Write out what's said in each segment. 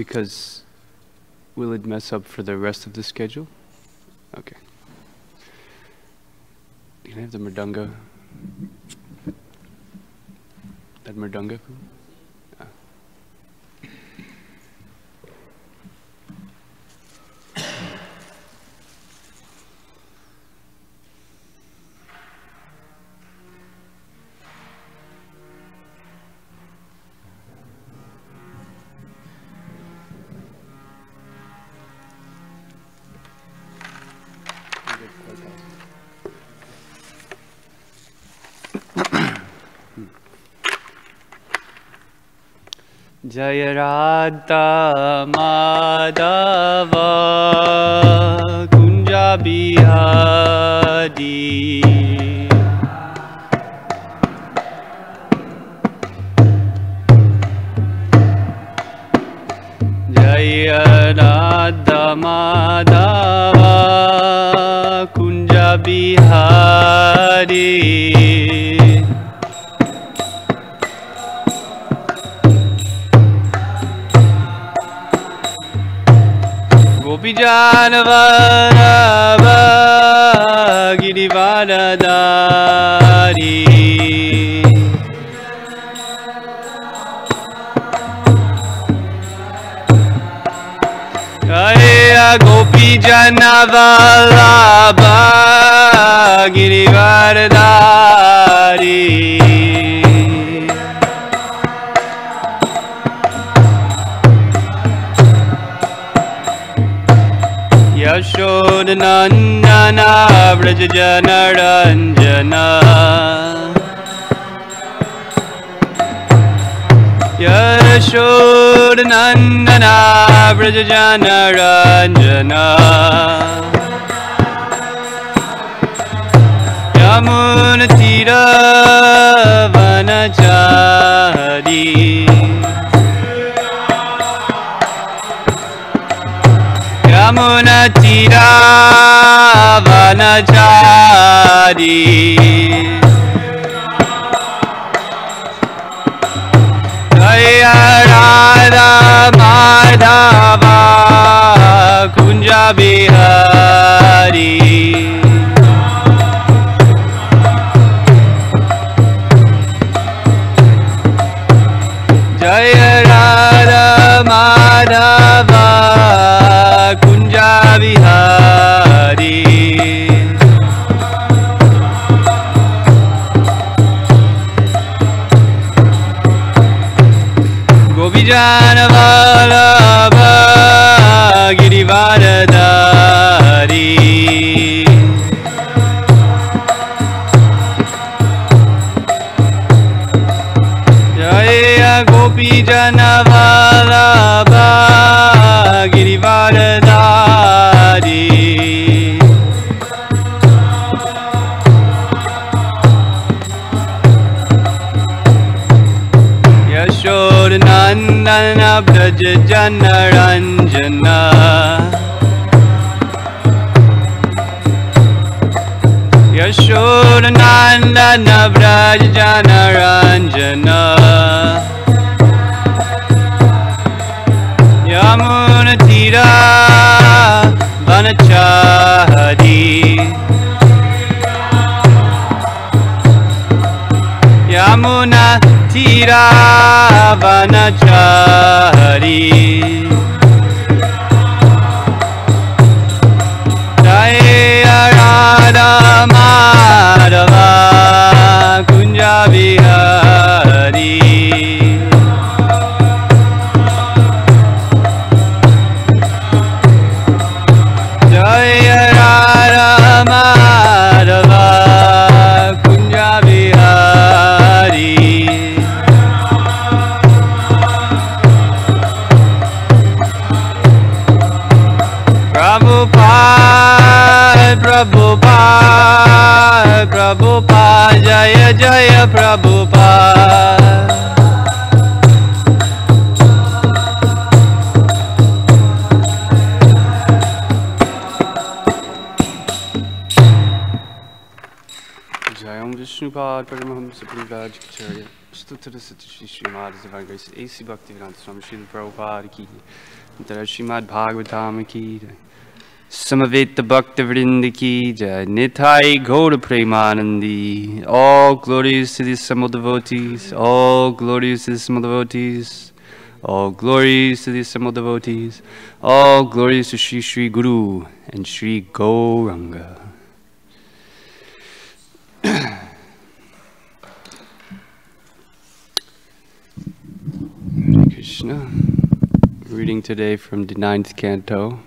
because will it mess up for the rest of the schedule? Okay. Can I have the mridanga? That mridanga? Yeah. Jaya Radha Madhava Kunja Bihari Jaya Radha Madhava Kunja Bihari Gopijanavara Girivaradari Jaya Gopijanavara Girivaradari Yashodanandana Vrajajanaranjana Yashodanandana Vrajajanaranjana Yamunatira Vanachari Yamunatira Vanachari Jaya Radha Madhava Kunja Bihari Jaya Radha Madhava Kunja Bihari Gopijanavallabha Girivaradari Jaya Gopijanavallabha Girivaradari Yashodanandana Vrajajanaranjana Yashodanandana Vrajajanaranjana Yamunatira Vanachari Yamunatira Vanachari Jaya Radha Madhava Kunja Bihari Jaya Radha Madhava Kunja Bihari Prabhupada Prabhupada Prabhupada Jaya Jaya Prabhupada Jayam Vishnu Prabhupada, Paramahamsa Prabhupada, Acharya, Shri Srimad, His Divine Grace, A.C. Bhaktivedanta Swami Srila Prabhupada ki, Antara Srimad Bhagavatam ki, Samaveta Bhaktivinoda ki jai, Nitai Gaura Premanandi. All glories to the assembled devotees, all glories to the assembled devotees, all glories to the assembled devotees, all glories to Sri Sri Guru and Sri Gauranga. Hare Krishna. Reading today from the 9th canto,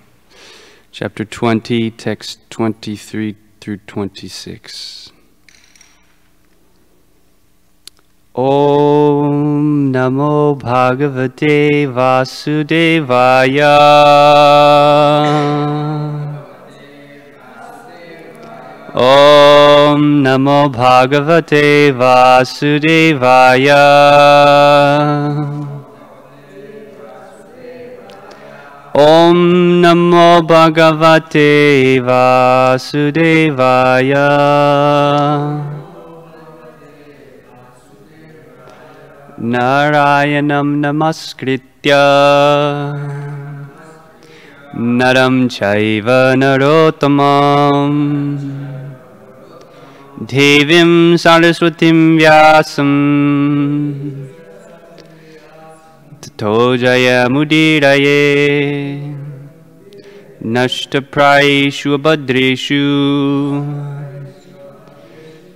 chapter 20, text 23 through 26. Om Namo Bhagavate Vasudevaya. Om Namo Bhagavate Vasudevaya. Om Namo Bhagavate Vasudevaya. Narayanam Namaskritya Naram Chaiva Narottamam Devim Saraswatim Vyasam Tato Jaya Mudiraye Nashtaprayeshu Abhadreshu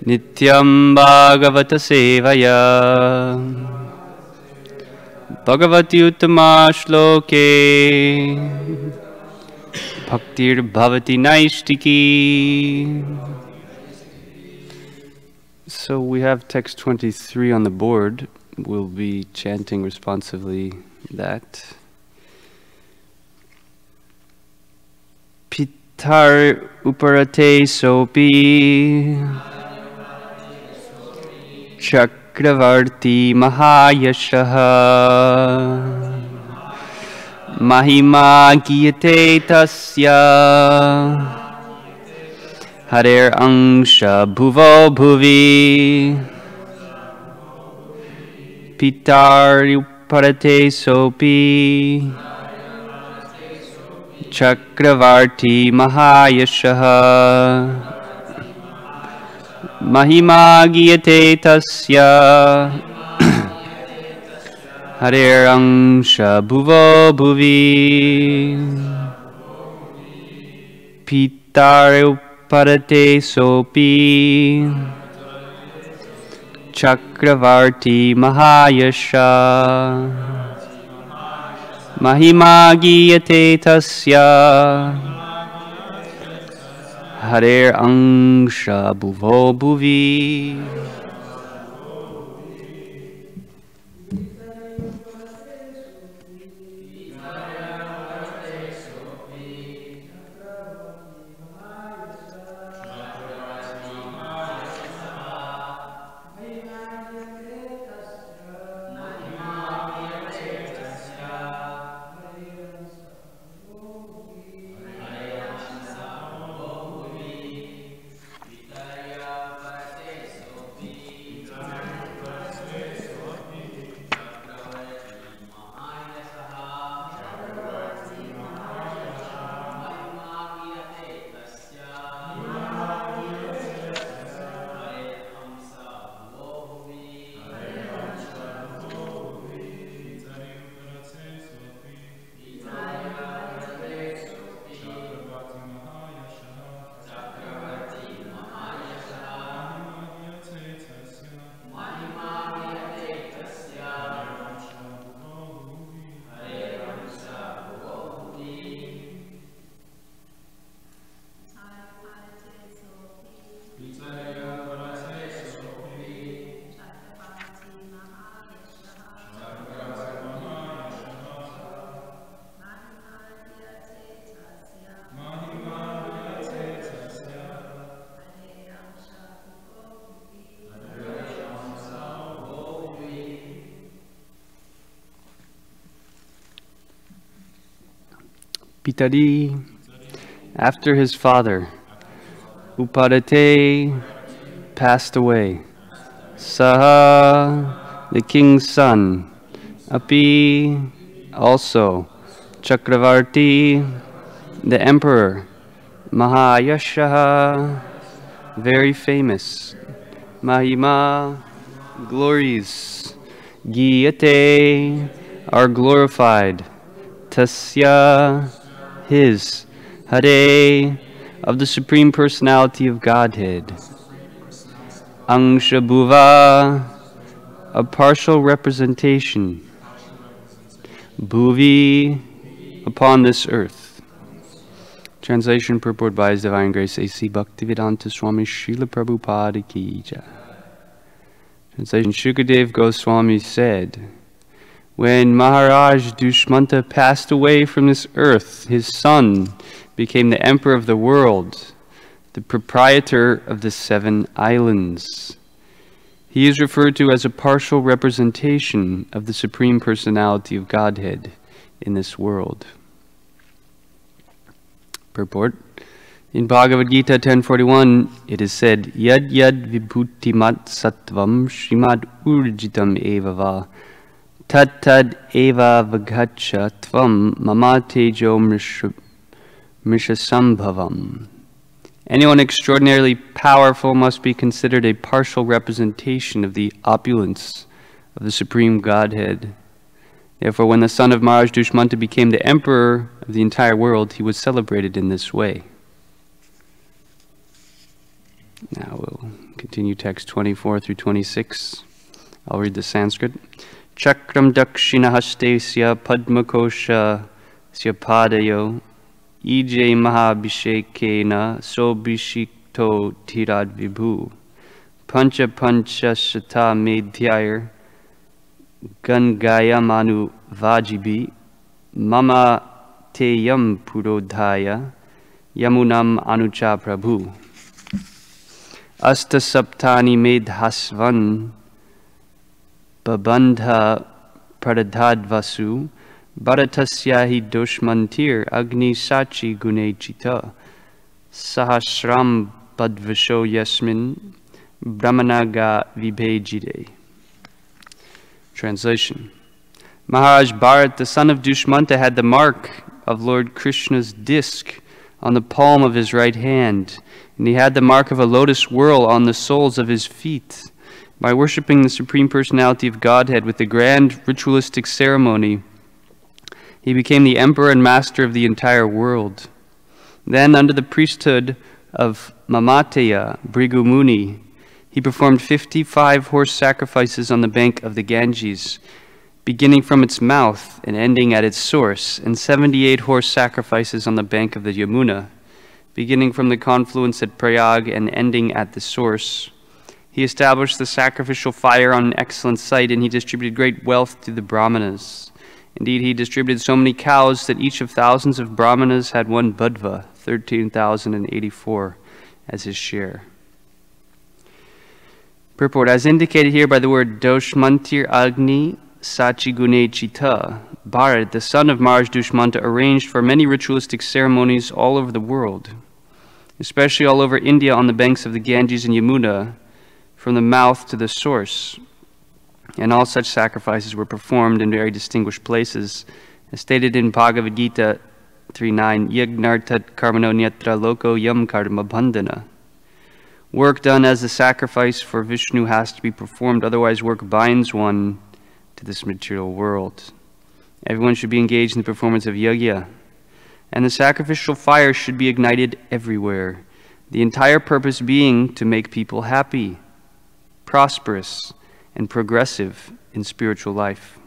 Nityam Bhagavata Sevaya Bhagavati Uttama Shloke Bhaktir Bhavati Naishtiki. So we have text 23 on the board. We'll be chanting responsively that. Pitar Uparate Sopi Chakravarti Mahayashaha Mahima Giyate Tasya Harer Angsha Bhuvo Bhuvi Pitar Uparate Sopi Chakravarti Mahayashaha Mahima Giyate Tasya Harer Angsha Bhuvo Bhuvi Pitar Uparate Sopi Chakravarti Mahayasha Mahima Giyate Tasya Harer Angsha Bhuvo Bhuvi. Pitari, after his father, Upadate, passed away. Saha, the king's son, Api, also, Chakravarti, the emperor, Mahayashaha, very famous, Mahima, glories, Giyate, are glorified, Tasya, his, Hare, of the Supreme Personality of Godhead, Angshabhuva, a partial representation, Bhuvi, upon this earth. Translation purport by His Divine Grace A.C. Bhaktivedanta Swami Srila Prabhupada Ki Jai. Translation: Shukadev Goswami said, when Maharaj Dushmanta passed away from this earth, his son became the emperor of the world, the proprietor of the 7 islands. He is referred to as a partial representation of the Supreme Personality of Godhead in this world. Purport: in Bhagavad Gita 10:41, it is said, Yad yad vibhutimat sattvam Srimad urjitam evava tad tad eva vagacha tvam mama tejo mrishabhavam. Anyone extraordinarily powerful must be considered a partial representation of the opulence of the Supreme Godhead. Therefore, when the son of Maharaj Dushmanta became the emperor of the entire world, he was celebrated in this way. Now we'll continue text 24 through 26. I'll read the Sanskrit. Chakram dakshina hastesya padmakosha syapadayo ije mahabhishekena sobhishikto tirad vibhu pancha pancha shata medhyayar Gangaya manu vajibi mama teyam purodhaya yamunam anucha prabhu asta saptani medhasvan babandha pradadvasu bharatasyahi doshmantir agni sachi gune chita sahasram padvasho yasmin brahmanaga vibhejide. Translation: Maharaj Bharat, the son of Dushmanta, had the mark of Lord Krishna's disc on the palm of his right hand, and he had the mark of a lotus whorl on the soles of his feet. By worshipping the Supreme Personality of Godhead with the grand ritualistic ceremony, he became the emperor and master of the entire world. Then, under the priesthood of Mamateya, Bhrigu Muni, he performed 55 horse sacrifices on the bank of the Ganges, beginning from its mouth and ending at its source, and 78 horse sacrifices on the bank of the Yamuna, beginning from the confluence at Prayag and ending at the source. He established the sacrificial fire on an excellent site, and he distributed great wealth to the Brahmanas. Indeed, he distributed so many cows that each of thousands of Brahmanas had 1 budva, 13,084, as his share. Purport: as indicated here by the word Doshmantir Agni Sachigune Chita, Bharat, the son of Maharaj Dushmanta, arranged for many ritualistic ceremonies all over the world, especially all over India on the banks of the Ganges and Yamuna, from the mouth to the source. And all such sacrifices were performed in very distinguished places, as stated in Bhagavad Gita 3.9, Yagnartat karmano nyatra loko yam karma bandhana. Work done as a sacrifice for Vishnu has to be performed, otherwise work binds one to this material world. Everyone should be engaged in the performance of yajna, and the sacrificial fire should be ignited everywhere, the entire purpose being to make people happy, prosperous, and progressive in spiritual life.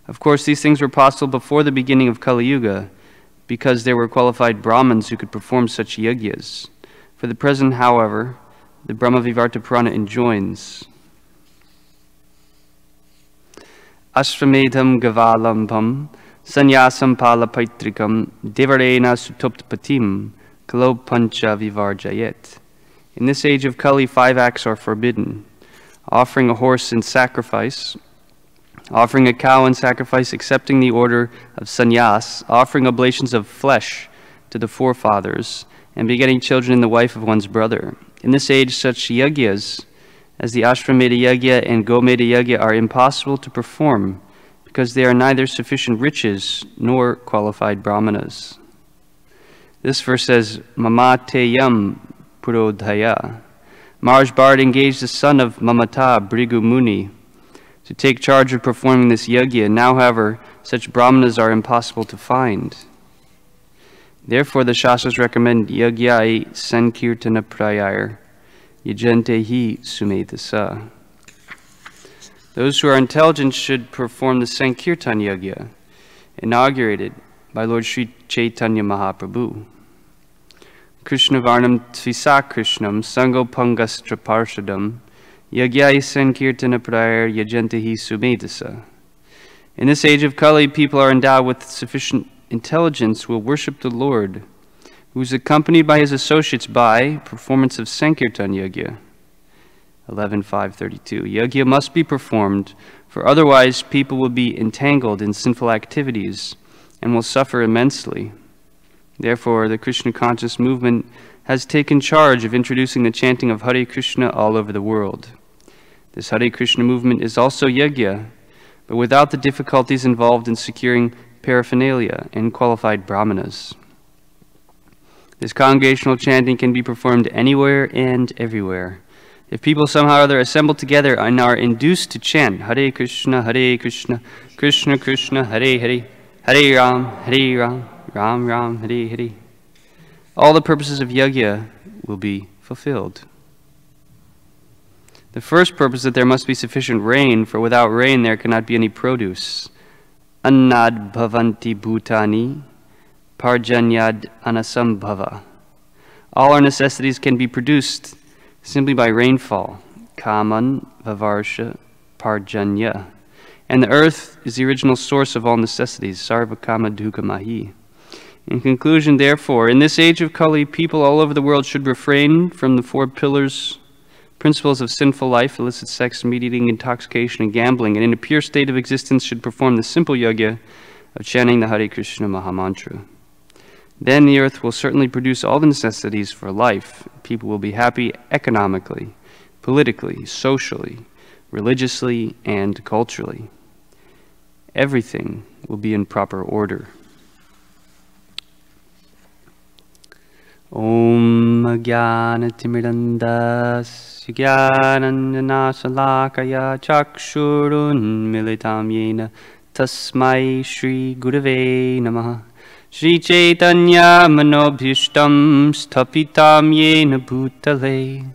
Of course, these things were possible before the beginning of Kali Yuga, because there were qualified Brahmins who could perform such yajnas. For the present, however, the Brahma Vivarta Purana enjoins Ashramedham Gavalambam Sanyasam Palapaitrikam Devarena Sutoptapatim Kalo Pancha Vivarjayet. In this age of Kali, 5 acts are forbidden: offering a horse in sacrifice, offering a cow in sacrifice, accepting the order of sannyas, offering oblations of flesh to the forefathers, and begetting children in the wife of one's brother. In this age, such yagyas as the Ashvamedha Yagya and Gomedha Yagya are impossible to perform because they are neither sufficient riches nor qualified brahmanas. This verse says, Mamateyam Purodhaya. Maharaj Bharat engaged the son of Mamata, Bhrigu Muni, to take charge of performing this yagya. Now, however, such brahmanas are impossible to find. Therefore, the Shastras recommend yagyai sankirtana prayar, yajantehi sumedasa. Those who are intelligent should perform the Sankirtan Yagya, inaugurated by Lord Sri Chaitanya Mahaprabhu. Krishna Varnam Tvisa Krishnam Sango Pangastra Parshadam Yagyai Sankirtana Prayar Yajantehi Sumedasa. In this age of Kali, people are endowed with sufficient intelligence who will worship the Lord, who is accompanied by his associates by performance of Sankirtan Yagya. 11.532. Yagya must be performed, for otherwise people will be entangled in sinful activities and will suffer immensely. Therefore, the Krishna conscious movement has taken charge of introducing the chanting of Hare Krishna all over the world. This Hare Krishna movement is also yagya, but without the difficulties involved in securing paraphernalia and qualified brahmanas. This congregational chanting can be performed anywhere and everywhere. If people somehow or other assemble together and are induced to chant Hare Krishna, Krishna Krishna, Hare Hare, Hare Ram, Ram Ram, Hare Hare, all the purposes of yagya will be fulfilled. The first purpose is that there must be sufficient rain, for without rain there cannot be any produce. Annad bhavanti bhutani, parjanyad anasambhava. All our necessities can be produced simply by rainfall. Kaman, Vavarsha, Parjanya. And the earth is the original source of all necessities. Sarva Kama Dukkha Mahi. In conclusion, therefore, in this age of Kali, people all over the world should refrain from the four principles of sinful life, illicit sex, meat eating, intoxication, and gambling, and in a pure state of existence should perform the simple yagya of chanting the Hare Krishna Mahamantra. Then the earth will certainly produce all the necessities for life. People will be happy economically, politically, socially, religiously, and culturally. Everything will be in proper order. Om Jnana-Timirandas Jnananjana-Salakaya Chakshurun Militam Yena Tasmai Shri Gurave Namaha Shri Chaitanya Manobhishtam Sthapitam Yena Bhutale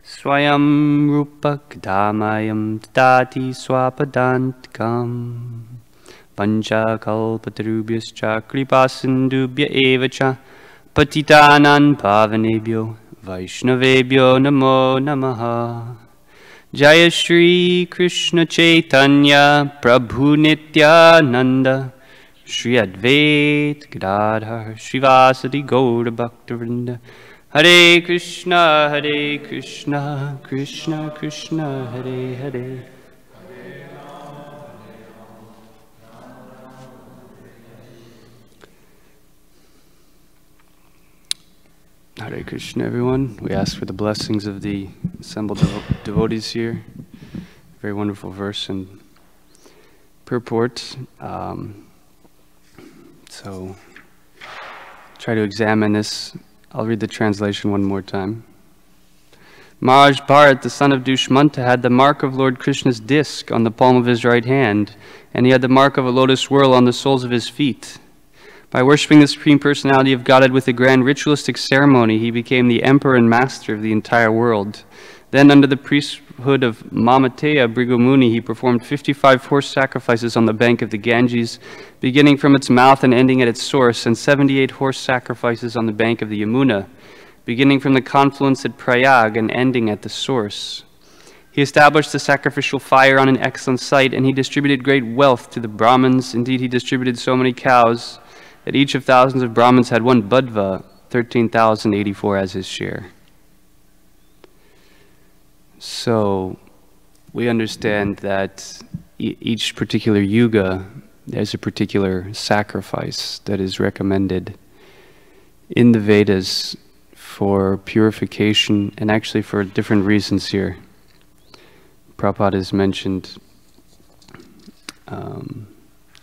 Swayam Rupa Kadamayam Tati Swapadantkam Pancha Kalpatarubhyascha Kripasindubhya Evacha Patitānan Pavanebhyo Vaishnavebhyo Namo Namaha. Jaya Shri Krishna Chaitanya Prabhu Nityananda Shri Advaita Gadadhar Srivasadi Gaura Bhaktivinoda. Hare Krishna, Krishna Krishna, Hare Hare. Hare Krishna, everyone. We ask for the blessings of the assembled devotees here. Very wonderful verse and purport. So try to examine this. I'll read the translation one more time. Maharaj Bharat, the son of Dushmanta, had the mark of Lord Krishna's disc on the palm of his right hand, and he had the mark of a lotus whorl on the soles of his feet. By worshipping the Supreme Personality of Godhead with a grand ritualistic ceremony, he became the emperor and master of the entire world. Then, under the priesthood of Mamateya Bhrigu Muni, he performed 55 horse sacrifices on the bank of the Ganges, beginning from its mouth and ending at its source, and 78 horse sacrifices on the bank of the Yamuna, beginning from the confluence at Prayag and ending at the source. He established the sacrificial fire on an excellent site, and he distributed great wealth to the Brahmins. Indeed, he distributed so many cows that each of thousands of Brahmins had one Badva, 13,084 as his share. So we understand that each particular yuga, there's a particular sacrifice that is recommended in the Vedas for purification, and actually for different reasons here. Prabhupada has mentioned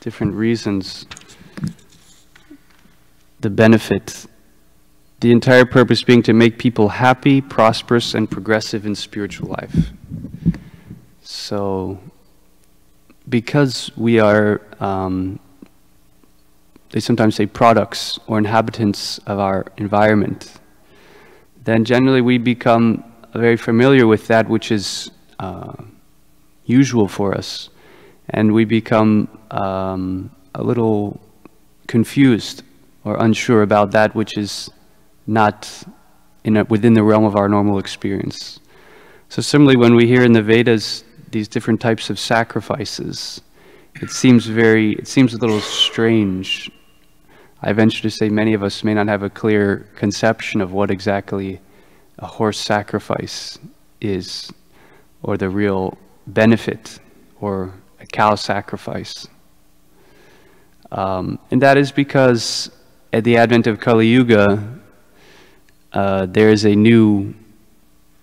different reasons, the benefit, the entire purpose being to make people happy, prosperous, and progressive in spiritual life. So, because we are, they sometimes say products or inhabitants of our environment, then generally we become very familiar with that which is usual for us, and we become a little confused or unsure about that which is not within the realm of our normal experience. So similarly, when we hear in the Vedas these different types of sacrifices, it seems a little strange. I venture to say many of us may not have a clear conception of what exactly a horse sacrifice is, or the real benefit, or a cow sacrifice. And that is because at the advent of Kali Yuga, there is a new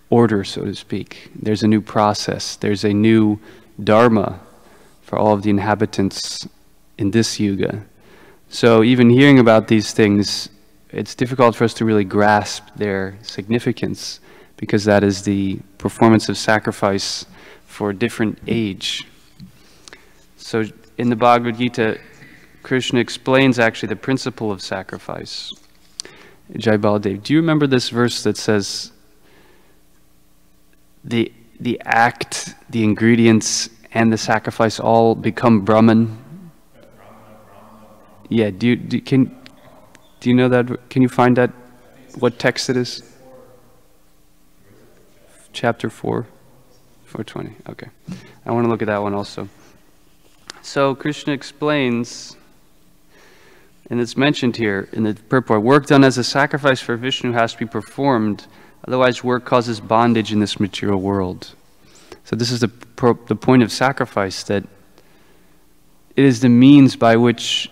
order, so to speak. There's a new process. There's a new dharma for all of the inhabitants in this yuga. So even hearing about these things, it's difficult for us to really grasp their significance, because that is the performance of sacrifice for a different age. So in the Bhagavad Gita, Krishna explains actually the principle of sacrifice. Jai Baladev, do you remember this verse that says, the act, the ingredients, and the sacrifice all become Brahman? Yeah, do you know that? Can you find that? What text it is? Chapter 4, 420. Okay, I want to look at that one also. So Krishna explains, and it's mentioned here in the purport, work done as a sacrifice for Vishnu has to be performed, otherwise work causes bondage in this material world. So this is the point of sacrifice, that it is the means by which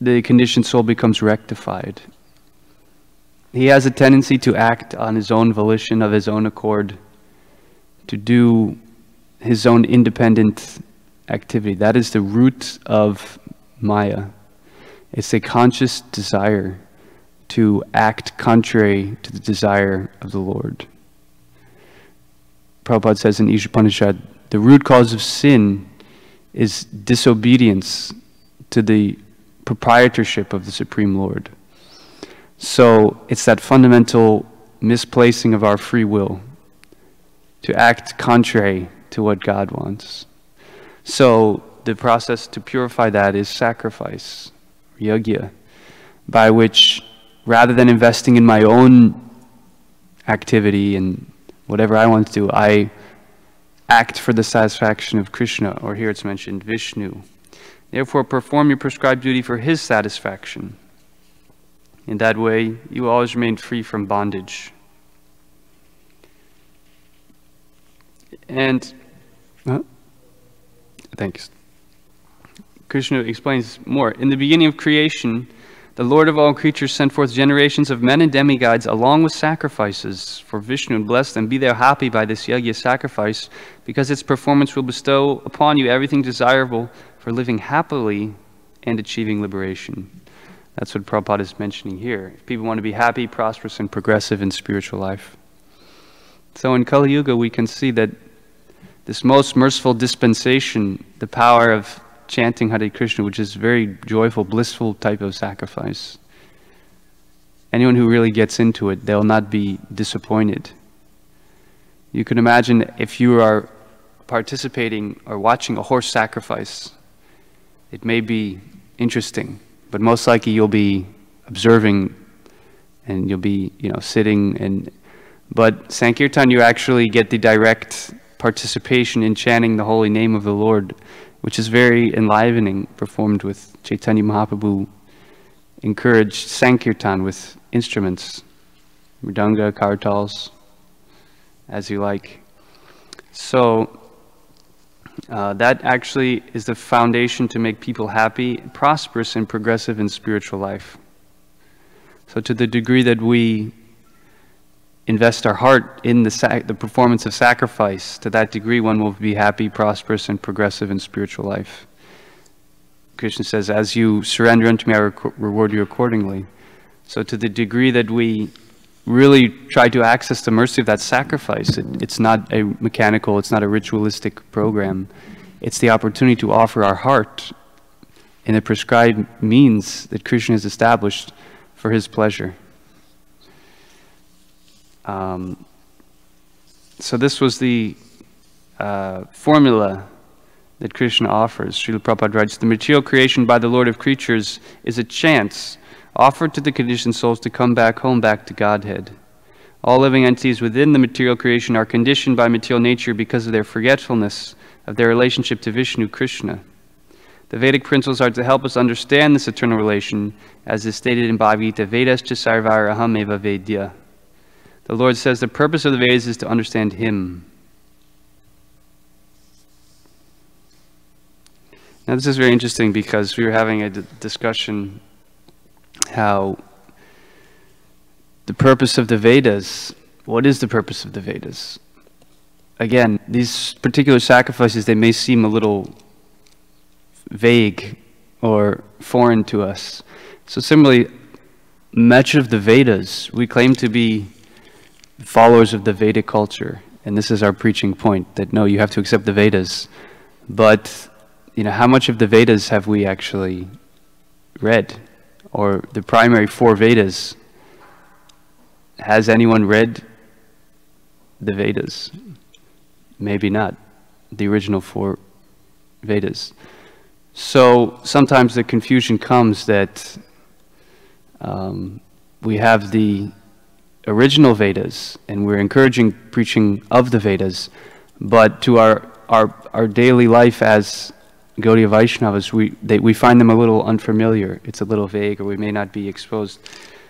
the conditioned soul becomes rectified. He has a tendency to act on his own volition, of his own accord, to do his own independent activity. That is the root of Maya. It's a conscious desire to act contrary to the desire of the Lord. Prabhupada says in Ishapanishad, the root cause of sin is disobedience to the proprietorship of the Supreme Lord. So it's that fundamental misplacing of our free will to act contrary to what God wants. So the process to purify that is sacrifice, yajna, by which, rather than investing in my own activity and whatever I want to do, I act for the satisfaction of Krishna, or here it's mentioned Vishnu. Therefore, perform your prescribed duty for his satisfaction. In that way, you always remain free from bondage. And, thanks. Krishna explains more. In the beginning of creation, the Lord of all creatures sent forth generations of men and demigods along with sacrifices for Vishnu, and bless them. Be thou happy by this yajna sacrifice, because its performance will bestow upon you everything desirable for living happily and achieving liberation. That's what Prabhupada is mentioning here. If people want to be happy, prosperous, and progressive in spiritual life. So in Kali Yuga, we can see that this most merciful dispensation, the power of chanting Hare Krishna, which is very joyful, blissful type of sacrifice. Anyone who really gets into it, they'll not be disappointed. You can imagine if you are participating or watching a horse sacrifice, it may be interesting, but most likely you'll be observing and you'll be, sitting. But Sankirtan, you actually get the direct participation in chanting the holy name of the Lord, which is very enlivening, performed with Chaitanya Mahaprabhu encouraged Sankirtan with instruments, mridanga, kartals, as you like. So that actually is the foundation to make people happy, prosperous, and progressive in spiritual life. So to the degree that we invest our heart in the performance of sacrifice, to that degree one will be happy, prosperous, and progressive in spiritual life. Krishna says, as you surrender unto me, I reward you accordingly. So to the degree that we really try to access the mercy of that sacrifice, it's not a mechanical, it's not a ritualistic program. It's the opportunity to offer our heart in the prescribed means that Krishna has established for his pleasure. So this was the formula that Krishna offers. Srila Prabhupada writes, the material creation by the Lord of creatures is a chance offered to the conditioned souls to come back home, back to Godhead. All living entities within the material creation are conditioned by material nature because of their forgetfulness of their relationship to Vishnu, Krishna. The Vedic principles are to help us understand this eternal relation, as is stated in Bhagavad Gita, Vedas cha sarvar aham eva vedya. The Lord says the purpose of the Vedas is to understand Him. Now this is very interesting because we were having a discussion how the purpose of the Vedas, what is the purpose of the Vedas? Again, these particular sacrifices, they may seem a little vague or foreign to us. So similarly, much of the Vedas, we claim to be followers of the Vedic culture, and this is our preaching point, that no, you have to accept the Vedas. But, you know, how much of the Vedas have we actually read? Or the primary 4 Vedas, has anyone read the Vedas? Maybe not, the original 4 Vedas. So sometimes the confusion comes that we have the original Vedas, and we're encouraging preaching of the Vedas, but to our daily life as Gaudiya Vaishnavas, we find them a little unfamiliar. It's a little vague, or we may not be exposed.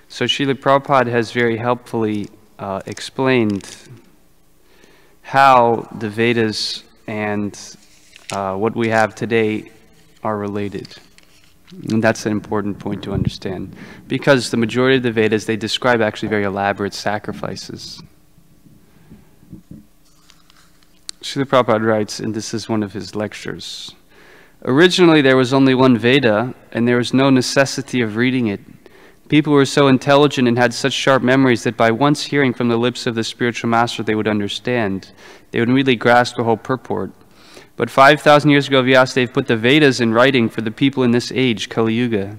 So Srila Prabhupada has very helpfully explained how the Vedas and what we have today are related. And that's an important point to understand, because the majority of the Vedas, they describe actually very elaborate sacrifices. Srila Prabhupada writes, and this is one of his lectures, originally there was only one Veda, and there was no necessity of reading it. People were so intelligent and had such sharp memories that by once hearing from the lips of the spiritual master, they would understand. They would immediately grasp the whole purport. But 5,000 years ago, Vyasadeva put the Vedas in writing for the people in this age, Kali Yuga.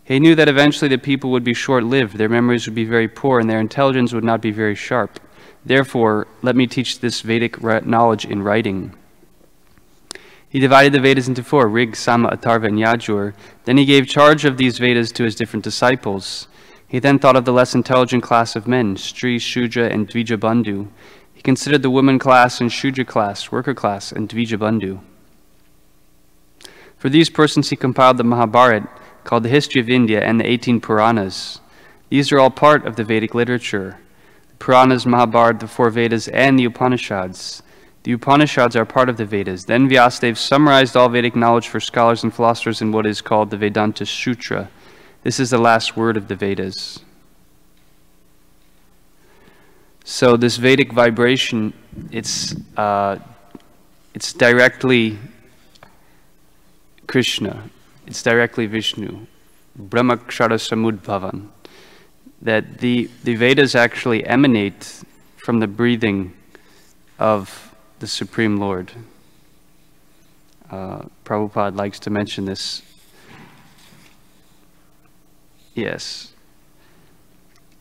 He knew that eventually the people would be short-lived, their memories would be very poor, and their intelligence would not be very sharp. Therefore, let me teach this Vedic knowledge in writing. He divided the Vedas into 4, Rig, Sama, Atharva, and Yajur. Then he gave charge of these Vedas to his different disciples. He then thought of the less intelligent class of men, Stri, Shudra, and Dvija Bandhu. He considered the woman class and Shudra class, worker class, and Dvija Bandhu. For these persons he compiled the Mahabharata, called the History of India, and the 18 Puranas. These are all part of the Vedic literature. The Puranas, Mahabharata, the 4 Vedas, and the Upanishads. The Upanishads are part of the Vedas. Then Vyasadeva summarized all Vedic knowledge for scholars and philosophers in what is called the Vedanta Sutra. This is the last word of the Vedas. So this Vedic vibration, it's directly Krishna, it's directly Vishnu, Brahmakshara Samudbhavan. That the Vedas actually emanate from the breathing of the Supreme Lord. Prabhupada likes to mention this. Yes.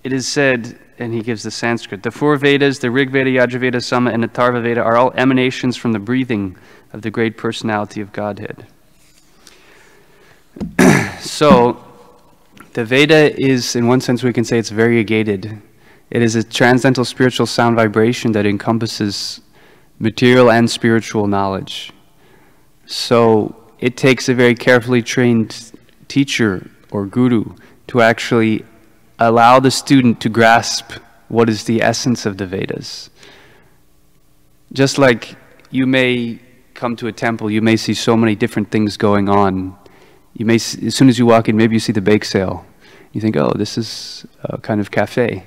It is said, and he gives the Sanskrit, the 4 Vedas, the Rig Veda, Yajurveda, Sama, and Atharva Veda are all emanations from the breathing of the great personality of Godhead. So, the Veda is, in one sense we can say it's variegated. It is a transcendental spiritual sound vibration that encompasses material and spiritual knowledge. So, it takes a very carefully trained teacher or guru to actually allow the student to grasp what is the essence of the Vedas. Just like you may come to a temple, you may see so many different things going on. You may, as soon as you walk in, maybe you see the bake sale. You think, oh, this is a kind of cafe.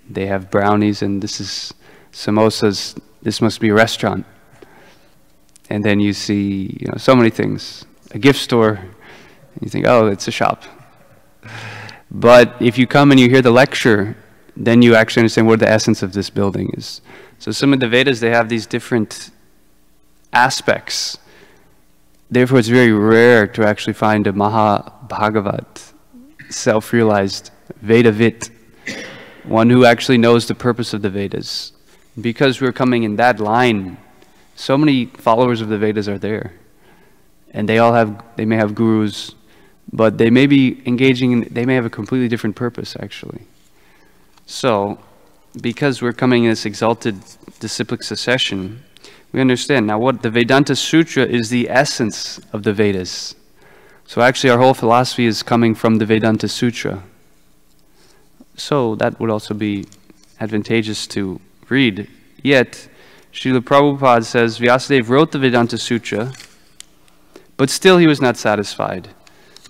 They have brownies, and this is samosas. This must be a restaurant. And then you see, so many things. A gift store, and you think, oh, it's a shop. But if you come and you hear the lecture, then you actually understand what the essence of this building is. So some of the Vedas, they have these different aspects. Therefore, it's very rare to actually find a Maha-Bhagavat, self-realized Vedavit, one who actually knows the purpose of the Vedas. Because we're coming in that line, so many followers of the Vedas are there. And they may have gurus, but they may be they may have a completely different purpose, actually. So, because we're coming in this exalted disciplic succession, we understand now what the Vedanta Sutra is, the essence of the Vedas. So actually our whole philosophy is coming from the Vedanta Sutra. So that would also be advantageous to read. Yet, Srila Prabhupada says Vyasadeva wrote the Vedanta Sutra, but still he was not satisfied.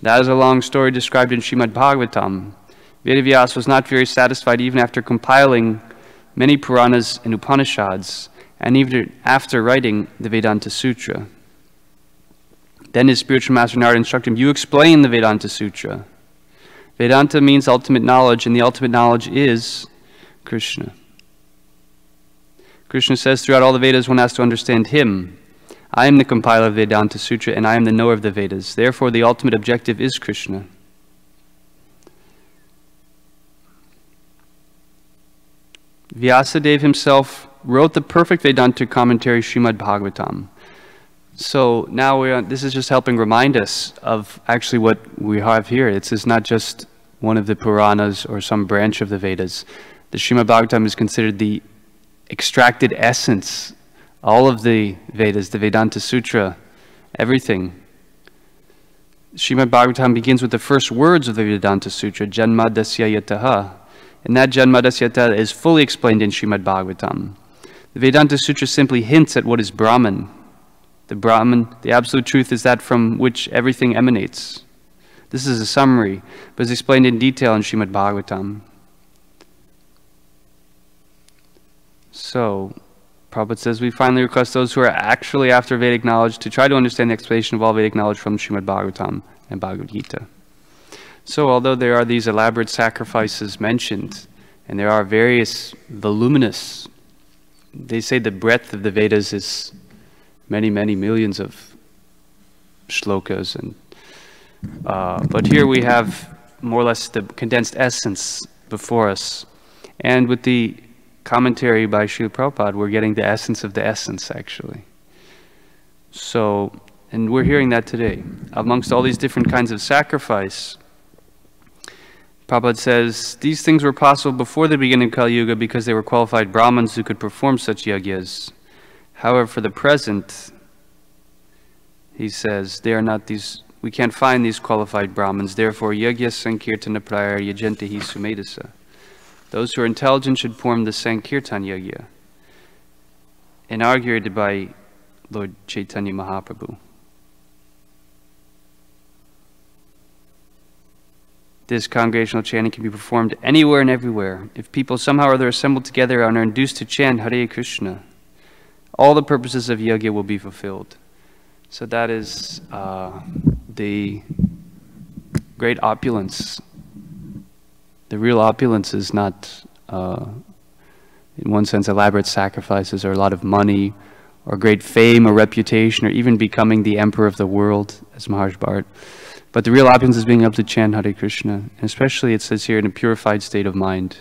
That is a long story described in Srimad Bhagavatam. Vedavyas was not very satisfied even after compiling many Puranas and Upanishads, and even after writing the Vedanta Sutra. Then his spiritual master Narada instructed him, you explain the Vedanta Sutra. Vedanta means ultimate knowledge, and the ultimate knowledge is Krishna. Krishna says throughout all the Vedas, one has to understand him. I am the compiler of the Vedanta Sutra, and I am the knower of the Vedas. Therefore, the ultimate objective is Krishna. Vyasadeva himself wrote the perfect Vedanta commentary, Srimad Bhagavatam. So now this is just helping remind us of actually what we have here. It's not just one of the Puranas or some branch of the Vedas. The Srimad Bhagavatam is considered the extracted essence. All of the Vedas, the Vedanta Sutra, everything. Srimad Bhagavatam begins with the first words of the Vedanta Sutra, Janma Dasya Yataha. And that Janma Dasya Yataha is fully explained in Srimad Bhagavatam. The Vedanta Sutra simply hints at what is Brahman. The Brahman, the absolute truth, is that from which everything emanates. This is a summary, but it's explained in detail in Srimad Bhagavatam. So, Prabhupada says, we finally request those who are actually after Vedic knowledge to try to understand the explanation of all Vedic knowledge from Srimad Bhagavatam and Bhagavad Gita. So, although there are these elaborate sacrifices mentioned, and there are various voluminous, they say the breadth of the Vedas is many, many millions of shlokas, and but here we have more or less the condensed essence before us. And with the commentary by Srila Prabhupada, we're getting the essence of the essence, actually. So, and we're hearing that today. Amongst all these different kinds of sacrifice, Prabhupada says, these things were possible before the beginning of Kali Yuga because they were qualified Brahmins who could perform such yagyas. However, for the present, he says, they are not these, we can't find these qualified Brahmins. Therefore, yagya sankirtana prayar yajantihi sumedasa. Those who are intelligent should form the Sankirtan Yagya, inaugurated by Lord Chaitanya Mahaprabhu. This congregational chanting can be performed anywhere and everywhere. If people somehow or other assembled together and are induced to chant Hare Krishna, all the purposes of yagya will be fulfilled. So that is the great opulence. The real opulence is not, in one sense, elaborate sacrifices or a lot of money or great fame or reputation or even becoming the emperor of the world, as Maharaj Bharat. But the real opulence is being able to chant Hare Krishna, and especially it says here in a purified state of mind.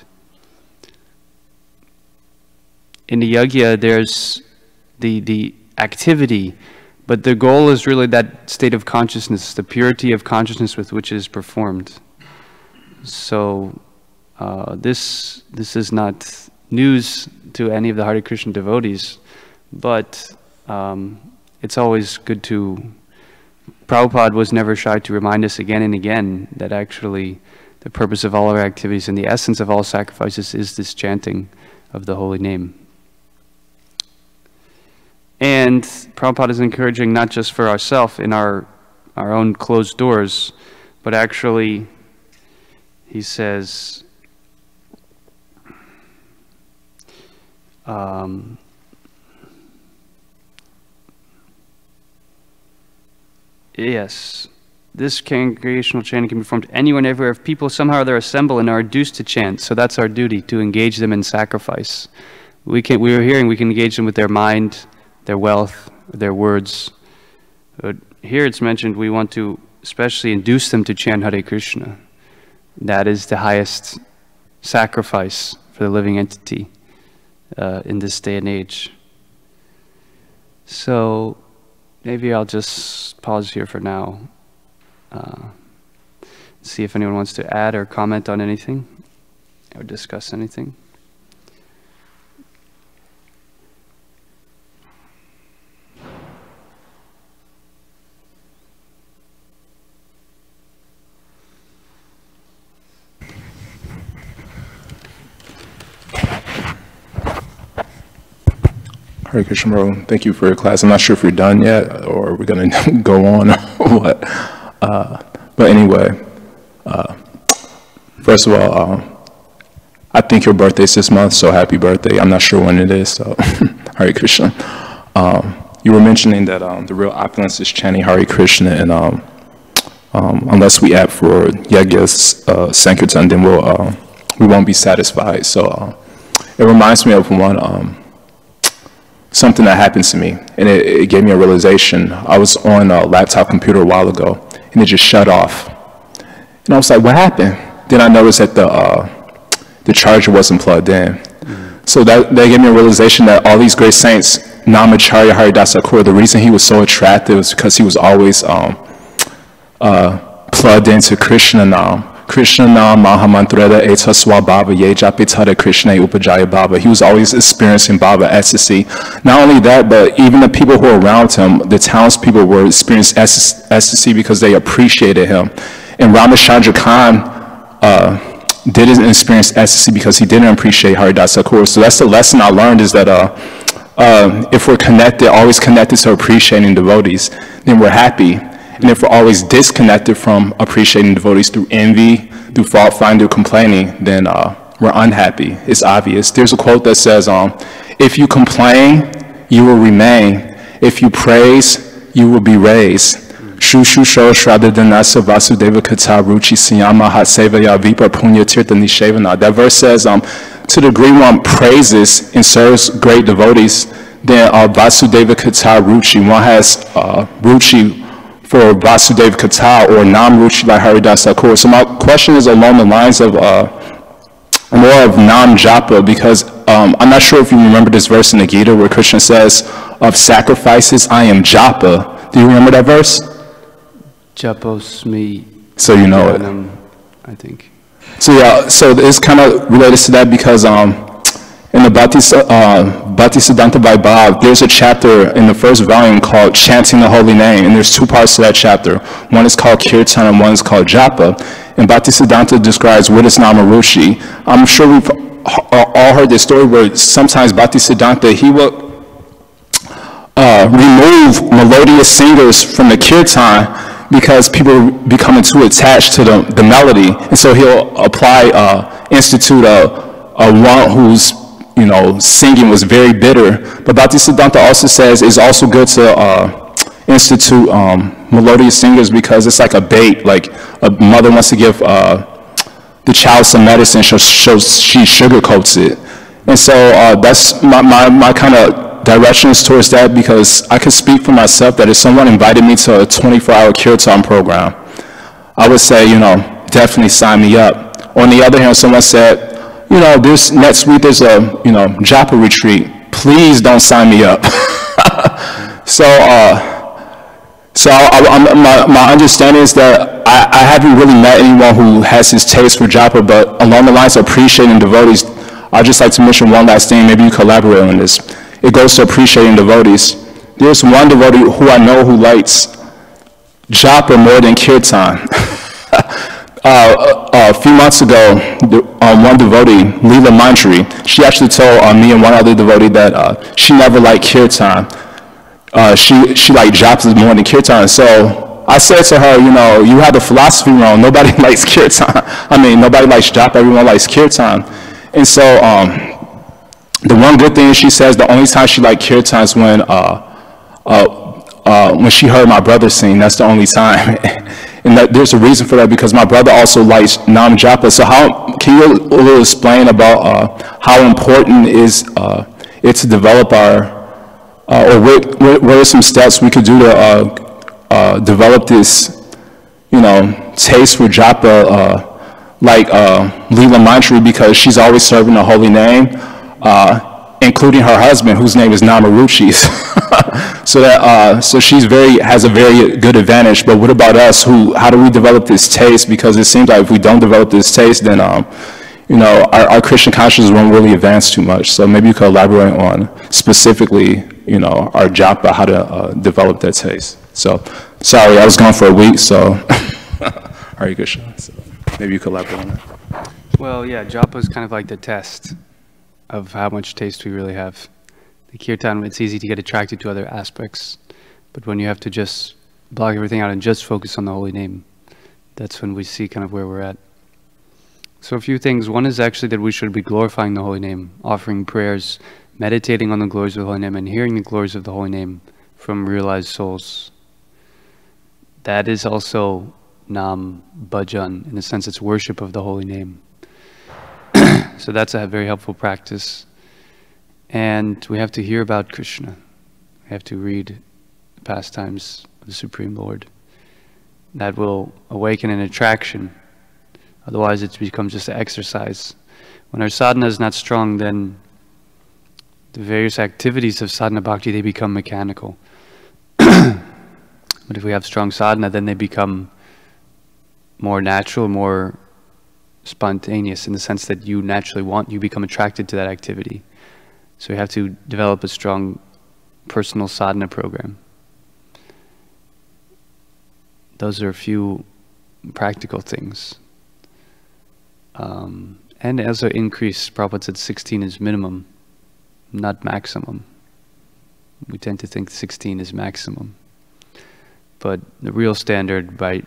In the yagya, there's the activity, but the goal is really that state of consciousness, the purity of consciousness with which it is performed. So this is not news to any of the Hare Krishna devotees, but it's always good to, Prabhupada was never shy to remind us again and again that actually the purpose of all our activities and the essence of all sacrifices is this chanting of the holy name. And Prabhupada is encouraging not just for ourselves in our own closed doors, but actually, he says, Yes, this congregational chanting can be performed anywhere and everywhere. If people somehow they're assembled and are induced to chant, so that's our duty, to engage them in sacrifice. We are hearing we can engage them with their mind, their wealth, their words. But here it's mentioned we want to especially induce them to chant Hare Krishna. That is the highest sacrifice for the living entity in this day and age. So maybe I'll just pause here for now. See if anyone wants to add or comment on anything or discuss anything. Hare Krishna, bro. Thank you for your class. I'm not sure if you're done yet or we're going to go on or what. But anyway, first of all, I think your birthday's this month, so happy birthday. I'm not sure when it is, so Hare Krishna. You were mentioning that the real opulence is chanting Hare Krishna, and unless we add for Yajna's Sankirtan, then we won't be satisfied. So it reminds me of something that happened to me, and it gave me a realization. I was on a laptop computer a while ago, and it just shut off. And I was like, what happened? Then I noticed that the charger wasn't plugged in. So that gave me a realization that all these great saints, Acharya Haridasa Thakur, the reason he was so attractive is because he was always plugged into Krishna Nam. Krishna Nam Mahamantrada Eta Swabhava Yejapitara Krishna Upajaya Baba. He was always experiencing Baba ecstasy. Not only that, but even the people who were around him, the townspeople, were experiencing ecstasy because they appreciated him. And Ramachandra Khan didn't experience ecstasy because he didn't appreciate Haridasa Thakur. So that's the lesson I learned, is that if we're connected, always connected to appreciating devotees, then we're happy. And if we're always disconnected from appreciating devotees through envy, through fault finding, complaining, then we're unhappy. It's obvious. There's a quote that says, if you complain, you will remain. If you praise, you will be raised. Shushu Sho Shraddha Vasudeva Kata Ruchi Siyama Hatsevaya Vipa Punya Tirtha Nishevana. That verse says, to the degree one praises and serves great devotees, then Vasudeva Kata Ruchi, one has Ruchi for Vasudeva Kata, or Nam Ruchi like Haridasa Thakur. So my question is along the lines of more of Nam Japa, because I'm not sure if you remember this verse in the Gita where Krishna says, of sacrifices I am Japa. Do you remember that verse? Japosmi. So you know it. I think. So yeah, so it's kind of related to that, because in the Bhaktisiddhanta Vaibhav, there's a chapter in the first volume called Chanting the Holy Name, and there's two parts to that chapter. One is called Kirtan and one is called Japa. And Bhaktisiddhanta describes what is Namaruchi. I'm sure we've all heard this story where sometimes Bhaktisiddhanta, he would remove melodious singers from the Kirtan because people are becoming too attached to the melody. And so he'll institute one who's singing was very bitter. But Bhaktisiddhanta also says it's also good to institute melodious singers, because it's like a bait. Like a mother wants to give the child some medicine, she sugarcoats it. And so that's my kind of direction is towards that, because I can speak for myself that if someone invited me to a 24-hour kirtan program, I would say, definitely sign me up. On the other hand, someone said, this next week there's a, Japa retreat. Please don't sign me up. My understanding is that I haven't really met anyone who has his taste for Japa, but along the lines of appreciating devotees, I'd just like to mention one last thing. Maybe you collaborate on this. It goes to appreciating devotees. There's one devotee who I know who likes Japa more than Kirtan. A few months ago, one devotee, Leela Mantri, she actually told me and one other devotee that she never liked Kirtan. She liked Japa more than Kirtan. So I said to her, you have the philosophy wrong. Nobody likes Kirtan. Nobody likes Japa. Everyone likes Kirtan. And so the one good thing she says, the only time she liked kirtan is when she heard my brother sing. That's the only time. And there's a reason for that, because my brother also likes Nam Japa. So can you a little explain about how important is it to develop or what are some steps we could do to develop this, taste for Japa, like Leela Mantri, because she's always serving the holy name, including her husband, whose name is Namaruchi. So she has a very good advantage. But what about us? How do we develop this taste? Because it seems like if we don't develop this taste, then our Christian consciousness won't really advance too much. So maybe you could elaborate on specifically, our japa, how to develop that taste. So sorry, I was gone for a week. So Hare Krishna. So maybe you could elaborate on that. Well, yeah, japa is kind of like the test of how much taste we really have. The kirtan, it's easy to get attracted to other aspects, but when you have to just block everything out and just focus on the holy name, that's when we see kind of where we're at. So a few things. One is actually that we should be glorifying the holy name, offering prayers, meditating on the glories of the holy name, and hearing the glories of the holy name from realized souls. That is also Nam Bhajan. In a sense, it's worship of the holy name. So that's a very helpful practice. And we have to hear about Krishna. We have to read the pastimes of the Supreme Lord. That will awaken an attraction. Otherwise, it becomes just an exercise. When our sadhana is not strong, then the various activities of sadhana bhakti, they become mechanical. But if we have strong sadhana, then they become more natural, more spontaneous, in the sense that you become attracted to that activity. So we have to develop a strong personal sadhana program. Those are a few practical things. And also increase, Prabhupada said 16 is minimum, not maximum. We tend to think 16 is maximum. But the real standard by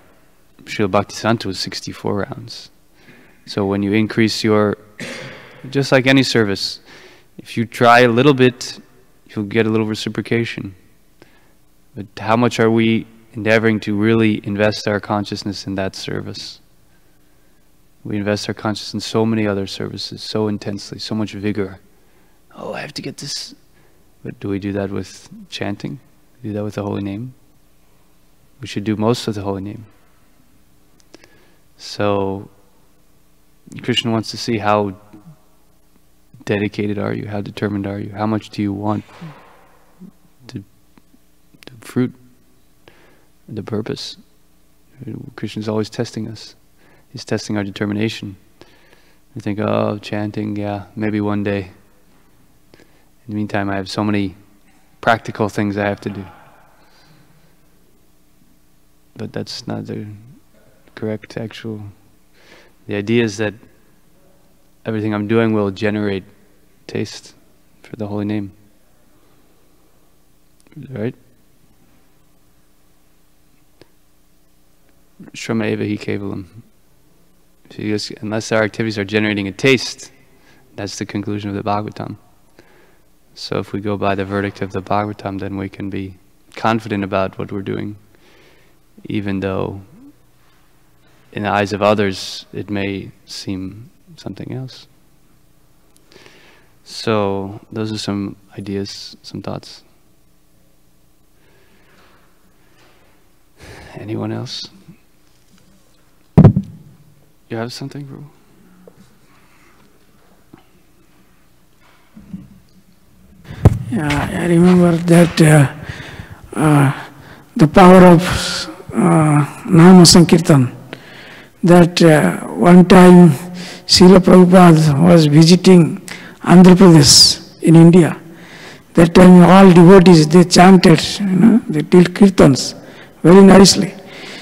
Srila Bhaktisiddhanta was 64 rounds. So when you increase just like any service, if you try a little bit, you'll get a little reciprocation. But how much are we endeavoring to really invest our consciousness in that service? We invest our consciousness in so many other services, so intensely, so much vigor. Oh, I have to get this. But do we do that with chanting? Do we do that with the holy name? We should do most of the holy name. So Krishna wants to see how dedicated are you, how determined are you, how much do you want the fruit, the purpose. Krishna's always testing us. He's testing our determination. We think, oh, chanting, yeah, maybe one day. In the meantime, I have so many practical things I have to do. But that's not the correct actual. The idea is that everything I'm doing will generate taste for the holy name. Right? Shrama eva hi kevalam. So unless our activities are generating a taste, that's the conclusion of the Bhagavatam. So if we go by the verdict of the Bhagavatam, then we can be confident about what we're doing, even though in the eyes of others it may seem something else. So those are some ideas, some thoughts. Anyone else? You have something, Prabhu? Yeah, I remember that the power of Nama Sankirtan. That one time Srila Prabhupada was visiting Andhra Pradesh in India. That time all devotees, they chanted, they did kirtans very nicely.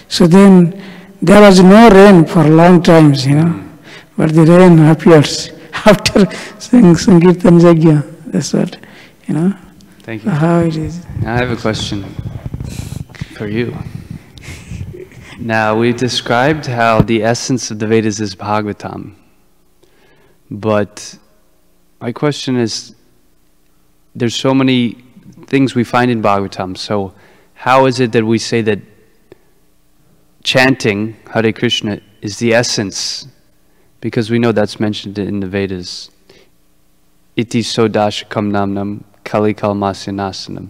So then there was no rain for long times, but the rain appears after saying Sankirtan Yajna. That's what, Thank you. how it is. I have a question for you. Now, we've described how the essence of the Vedas is Bhagavatam. But my question is, there's so many things we find in Bhagavatam. So how is it that we say that chanting Hare Krishna is the essence? Because we know that's mentioned in the Vedas. Iti sodashakam namnam kali kalmasya nasanam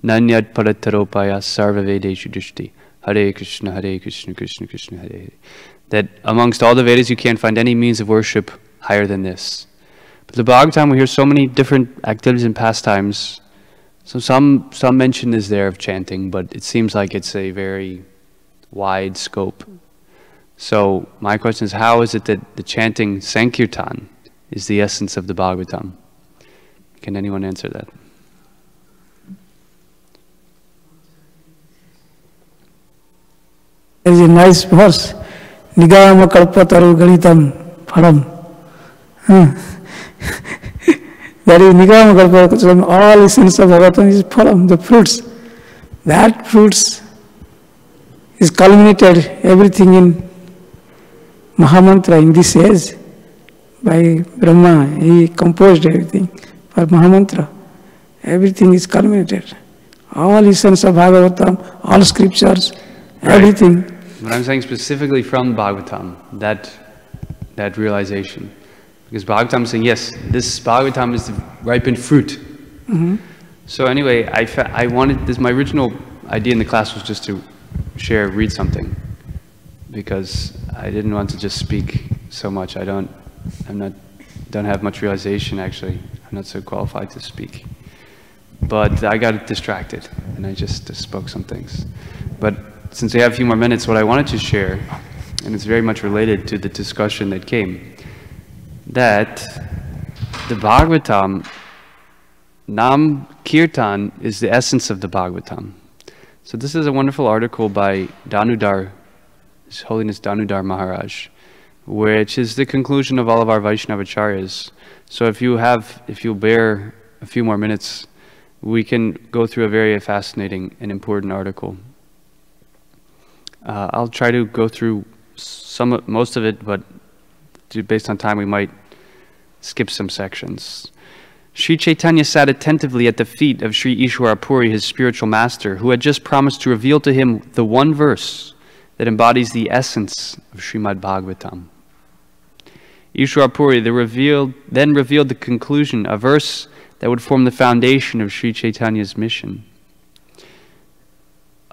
nanyad parataropaya sarva vedeshu drishti Hare Krishna, Krishna Krishna, Hare Hare. That amongst all the Vedas you can't find any means of worship higher than this. But the Bhagavatam, we hear so many different activities and pastimes. So some mention is there of chanting, but it seems like it's a very wide scope. So my question is, how is it that the chanting Sankirtan is the essence of the Bhagavatam? Can anyone answer that? There is a nice verse, Nigama Kalpataru Ganitam Pharam. That is Nigama Kalpataru, all essence of Bhagavatam is Pharam, the fruits. That fruits is culminated everything in Mahamantra in this age. By Brahma, he composed everything for Mahamantra. Everything is culminated. All essence of Bhagavatam, all scriptures, everything. But I'm saying specifically from Bhagavatam, that realization. Because Bhagavatam is saying, yes, this Bhagavatam is the ripened fruit. Mm-hmm. So anyway, I wanted this, my original idea in the class was just to read something. Because I didn't want to just speak so much. I don't have much realization actually. I'm not so qualified to speak. But I got distracted and I just spoke some things. But since we have a few more minutes, what I wanted to share, and it's very much related to the discussion that came, that the Bhagavatam, Nam Kirtan is the essence of the Bhagavatam. So this is a wonderful article by Danudar, His Holiness Danudar Maharaj, which is the conclusion of all of our Vaishnava Acharyas. So if you'll bear a few more minutes, we can go through a very fascinating and important article. I'll try to go through most of it, but based on time we might skip some sections. Sri Chaitanya sat attentively at the feet of Sri Ishwara Puri, his spiritual master, who had just promised to reveal to him the one verse that embodies the essence of Srimad Bhagavatam. Ishwara Puri then revealed the conclusion, a verse that would form the foundation of Sri Chaitanya's mission.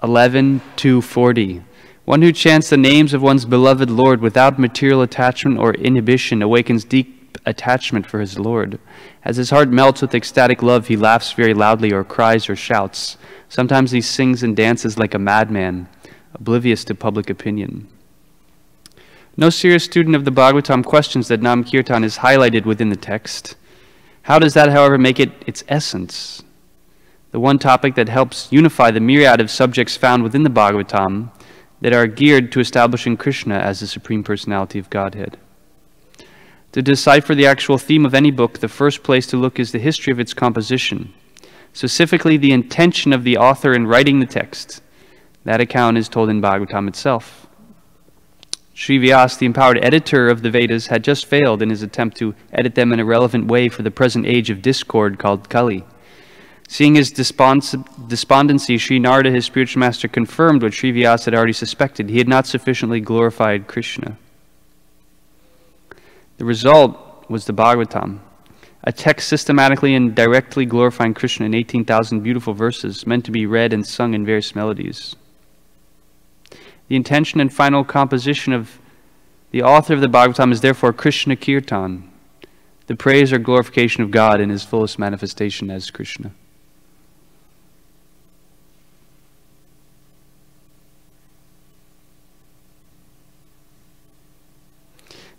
11:240. One who chants the names of one's beloved Lord without material attachment or inhibition awakens deep attachment for his Lord. As his heart melts with ecstatic love, he laughs very loudly or cries or shouts. Sometimes he sings and dances like a madman, oblivious to public opinion. No serious student of the Bhagavatam questions that Nam Kirtan is highlighted within the text. How does that, however, make it its essence? The one topic that helps unify the myriad of subjects found within the Bhagavatam that are geared to establishing Krishna as the Supreme Personality of Godhead. To decipher the actual theme of any book, the first place to look is the history of its composition, specifically the intention of the author in writing the text. That account is told in Bhagavatam itself. Sri Vyasa, the empowered editor of the Vedas, had just failed in his attempt to edit them in a relevant way for the present age of discord called Kali. Seeing his despondency, Sri Narada, his spiritual master, confirmed what Sri Vyasa had already suspected. He had not sufficiently glorified Krishna. The result was the Bhagavatam, a text systematically and directly glorifying Krishna in 18,000 beautiful verses, meant to be read and sung in various melodies. The intention and final composition of the author of the Bhagavatam is therefore Krishna Kirtan, the praise or glorification of God in his fullest manifestation as Krishna.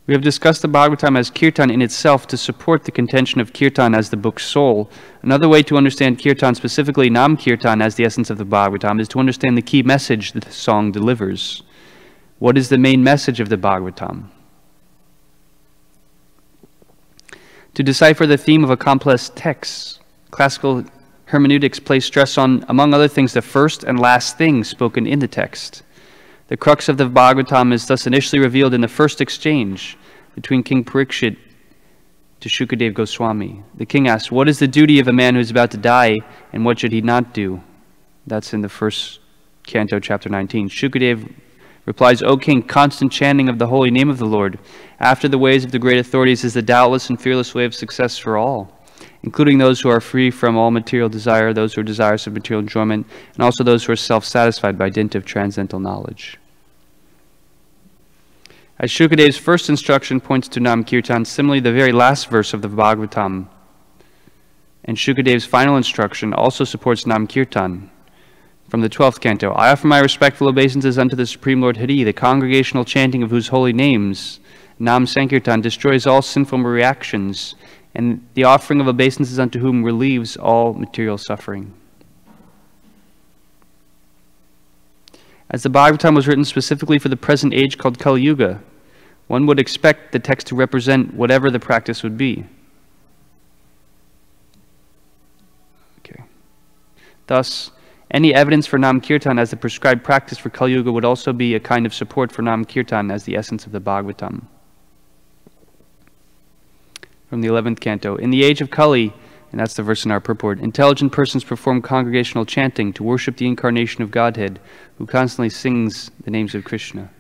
We have discussed the Bhagavatam as Kirtan in itself to support the contention of Kirtan as the book's soul. Another way to understand Kirtan, specifically Nam Kirtan, as the essence of the Bhagavatam, is to understand the key message that the song delivers. What is the main message of the Bhagavatam? To decipher the theme of a complex text, classical hermeneutics place stress on, among other things, the first and last things spoken in the text. The crux of the Bhagavatam is thus initially revealed in the first exchange between King Parikshit to Shukadev Goswami. The king asked, "What is the duty of a man who is about to die, and what should he not do?" That's in the first canto, chapter 19. Shukadev replies, "O king, constant chanting of the holy name of the Lord, after the ways of the great authorities, is the doubtless and fearless way of success for all, including those who are free from all material desire, those who are desirous of material enjoyment, and also those who are self-satisfied by dint of transcendental knowledge." As Shukadev's first instruction points to Nam Kirtan, similarly the very last verse of the Bhagavatam and Shukadev's final instruction also supports Nam Kirtan. From the 12th canto, "I offer my respectful obeisances unto the Supreme Lord Hari, the congregational chanting of whose holy names, Nam Sankirtan, destroys all sinful reactions, and the offering of obeisances unto whom relieves all material suffering." As the Bhagavatam was written specifically for the present age called Kali Yuga, one would expect the text to represent whatever the practice would be. Okay. Thus, any evidence for Nam Kirtan as the prescribed practice for Kali Yuga would also be a kind of support for Nam Kirtan as the essence of the Bhagavatam. From the 11th canto, "In the age of Kali," and that's the verse in our purport, "intelligent persons perform congregational chanting to worship the incarnation of Godhead, who constantly sings the names of Krishna."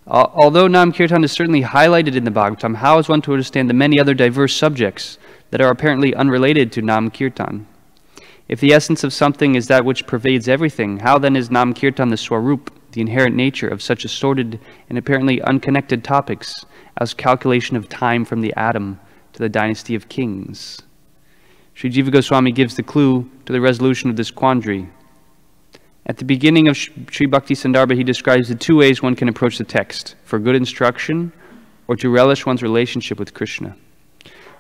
Although Nam Kirtan is certainly highlighted in the Bhagavatam, how is one to understand the many other diverse subjects that are apparently unrelated to Nam Kirtan? If the essence of something is that which pervades everything, how then is Nam Kirtan the Swarup, the inherent nature of such assorted and apparently unconnected topics as calculation of time from the atom to the dynasty of kings? Sri Jiva Goswami gives the clue to the resolution of this quandary. At the beginning of Sri Bhakti Sandarbha, he describes the two ways one can approach the text: for good instruction or to relish one's relationship with Krishna.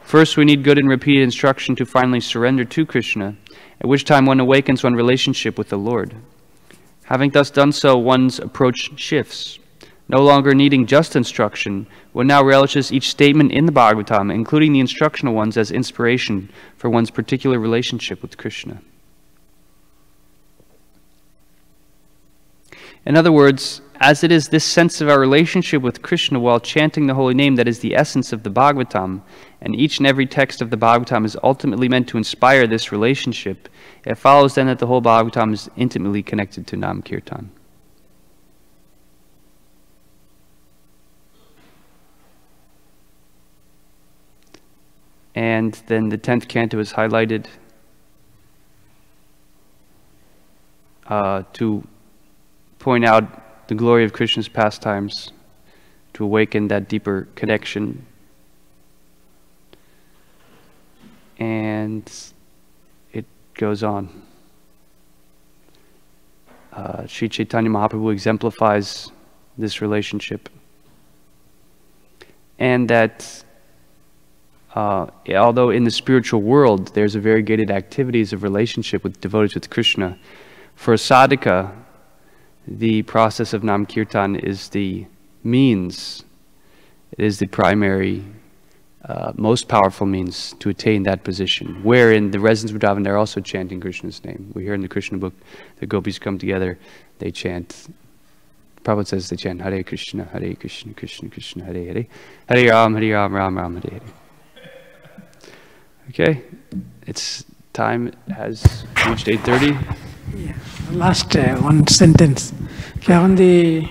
First, we need good and repeated instruction to finally surrender to Krishna, at which time one awakens one's relationship with the Lord. Having thus done so, one's approach shifts. No longer needing just instruction, one now relishes each statement in the Bhagavatam, including the instructional ones, as inspiration for one's particular relationship with Krishna. In other words, as it is this sense of our relationship with Krishna while chanting the holy name that is the essence of the Bhagavatam, and each and every text of the Bhagavatam is ultimately meant to inspire this relationship, it follows then that the whole Bhagavatam is intimately connected to Nam Kirtan. And then the 10th canto is highlighted to point out the glory of Krishna's pastimes, to awaken that deeper connection. And it goes on. Sri Chaitanya Mahaprabhu exemplifies this relationship. And that although in the spiritual world there's a variegated activities of relationship with devotees with Krishna, for a sadhaka, the process of Nam Kirtan is the means, it is the primary, most powerful means to attain that position. Where in the residents of Vrindavan, they're also chanting Krishna's name. We hear in the Krishna book, the gopis come together, they chant. Prabhupada says they chant Hare Krishna, Krishna Krishna, Hare Hare, Hare Ram, Ram Ram, Hare Hare. Okay, it's time has reached 8:30. Yeah. Last one sentence. Okay,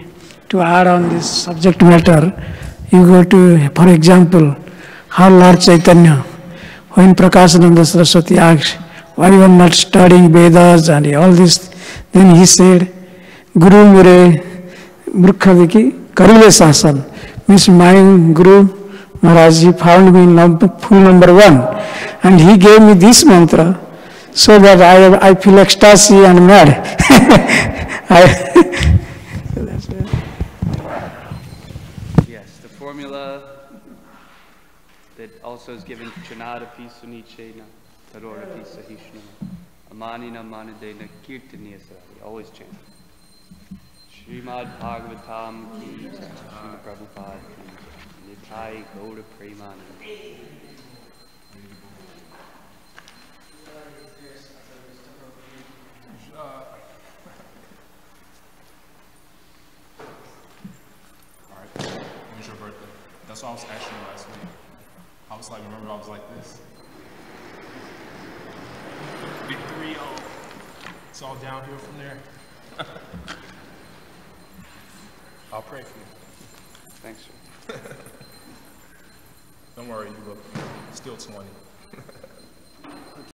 to add on this subject matter, you go to, for example, how Lord Chaitanya, when Prakashananda Saraswati asked, why you are not studying Vedas and all this, then he said, Guru Mure Murkhadiki Karile Sasan, means my Guru Maharaj, he found me full number 1, and he gave me this mantra, so that I feel ecstasy and mad. Yes, the formula that also is given to Chanadapi Sunichena, Tarorapi Sahishna, Amanina Manadena Kirtaniya Sarari, always chant. Srimad Bhagavatam Ki Jai, Srimad Prabhupada Ki Jai, Nitai Gaura Premananda. When's your birthday? That's So I was asking you last week. I was like, remember I was like this? Big 3-0. It's all downhill from there. I'll pray for you. Thanks, sir. Don't worry, you look still 20.